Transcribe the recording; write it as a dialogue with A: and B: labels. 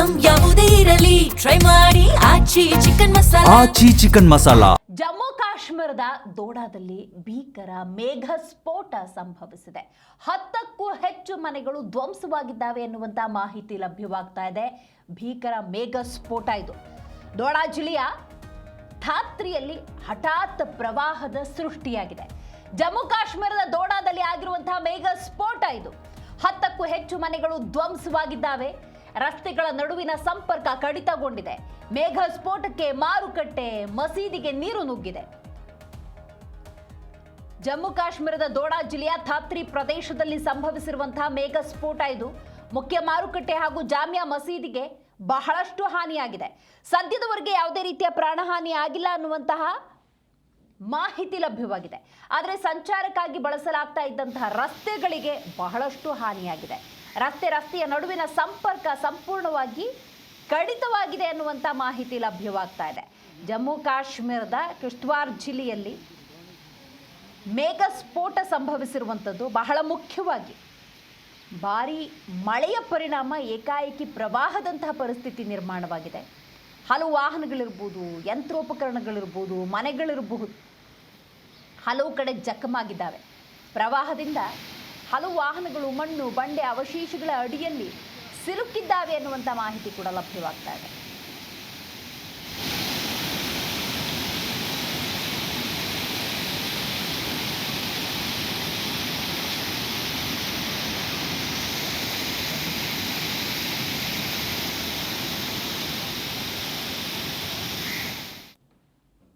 A: Item ಯಾವುದೇ ಇರಲಿ try ಮಾಡಿ ಆಚಿ ಚಿಕನ್ ಮಸಾಲಾ.
B: ಆಚಿ ಚಿಕನ್ ಮಸಾಲಾ.
C: ಜಮ್ಮು ಕಾಶ್ಮೀರದ ದೋಡಾದಲ್ಲಿ ಭೀಕರ ಮೇಘ ಸ್ಫೋಟ ಸಂಭವಿಸಿದೆ. 10ಕ್ಕೂ ಹೆಚ್ಚು ಮನೆಗಳು ಧ್ವಂಸವಾಗಿದ್ದಾವೆ ಎನ್ನುವಂತ ಮಾಹಿತಿ ಲಭ್ಯವಾಗ್ತಾ ಇದೆ. ಭೀಕರ ಮೇಘ ಸ್ಫೋಟ ಇದು. ದೋಡಾ ಜಿಲ್ಲೆಯ ಧಾತ್ರಿಯಲ್ಲಿ ಹಠಾತ್ ಪ್ರವಾಹದ ಸೃಷ್ಟಿಯಾಗಿದೆ. ಜಮ್ಮು ಕಾಶ್ಮೀರದ ದೋಡಾದಲ್ಲಿ ಆಗಿರುವಂತಹ ಮೇಘ ಸ್ಫೋಟ ಇದು. 10ಕ್ಕೂ ಹೆಚ್ಚು ಮನೆಗಳು ಧ್ವಂಸವಾಗಿದ್ದಾವೆ. ರಸ್ತೆಗಳ ನಡುವಿನ ಸಂಪರ್ಕ ಕಡಿತಗೊಂಡಿದೆ. ಮೇಘ ಸ್ಫೋಟಕ್ಕೆ ಮಾರುಕಟ್ಟೆ, ಮಸೀದಿಗೆ ನೀರು ನುಗ್ಗಿದೆ. ಜಮ್ಮು ಕಾಶ್ಮೀರದ ದೋಡಾ ಜಿಲ್ಲೆಯ ಧಾತ್ರಿ ಪ್ರದೇಶದಲ್ಲಿ ಸಂಭವಿಸಿರುವಂತಹ ಮೇಘ ಸ್ಫೋಟ ಇದು. ಮುಖ್ಯ ಮಾರುಕಟ್ಟೆ ಹಾಗೂ ಜಾಮಿಯಾ ಮಸೀದಿಗೆ ಬಹಳಷ್ಟು ಹಾನಿಯಾಗಿದೆ. ಸದ್ಯದವರೆಗೆ ಯಾವುದೇ ರೀತಿಯ ಪ್ರಾಣಹಾನಿ ಆಗಿಲ್ಲ ಅನ್ನುವಂತಹ ಮಾಹಿತಿ ಲಭ್ಯವಾಗಿದೆ. ಆದರೆ ಸಂಚಾರಕ್ಕಾಗಿ ಬಳಸಲಾಗ್ತಾ ಇದ್ದಂತಹ ರಸ್ತೆಗಳಿಗೆ ಬಹಳಷ್ಟು ಹಾನಿಯಾಗಿದೆ. ರಸ್ತೆಯ ನಡುವಿನ ಸಂಪರ್ಕ ಸಂಪೂರ್ಣವಾಗಿ ಕಡಿತವಾಗಿದೆ ಅನ್ನುವಂಥ ಮಾಹಿತಿ ಲಭ್ಯವಾಗ್ತಾ ಇದೆ. ಜಮ್ಮು ಕಾಶ್ಮೀರದ ಕಿಶ್ತ್ವಾರ್ ಜಿಲ್ಲೆಯಲ್ಲಿ ಮೇಘ ಸ್ಫೋಟ ಸಂಭವಿಸಿರುವಂಥದ್ದು ಬಹಳ ಮುಖ್ಯವಾಗಿ ಭಾರೀ ಮಳೆಯ ಪರಿಣಾಮ ಏಕಾಏಕಿ ಪ್ರವಾಹದಂತಹ ಪರಿಸ್ಥಿತಿ ನಿರ್ಮಾಣವಾಗಿದೆ. ಹಲವು ವಾಹನಗಳಿರ್ಬೋದು, ಯಂತ್ರೋಪಕರಣಗಳಿರ್ಬೋದು, ಮನೆಗಳಿರಬಹುದು, ಹಲವು ಕಡೆ ಜಖಮಾಗಿದ್ದಾವೆ. ಪ್ರವಾಹದಿಂದ ಹಲವು ವಾಹನಗಳು ಮಣ್ಣು ಬಂಡೆ ಅವಶೇಷಗಳ ಅಡಿಯಲ್ಲಿ ಸಿಲುಕಿದ್ದಾವೆ ಎನ್ನುವಂಥ ಮಾಹಿತಿ ಕೂಡ ಲಭ್ಯವಾಗ್ತಾ ಇದೆ.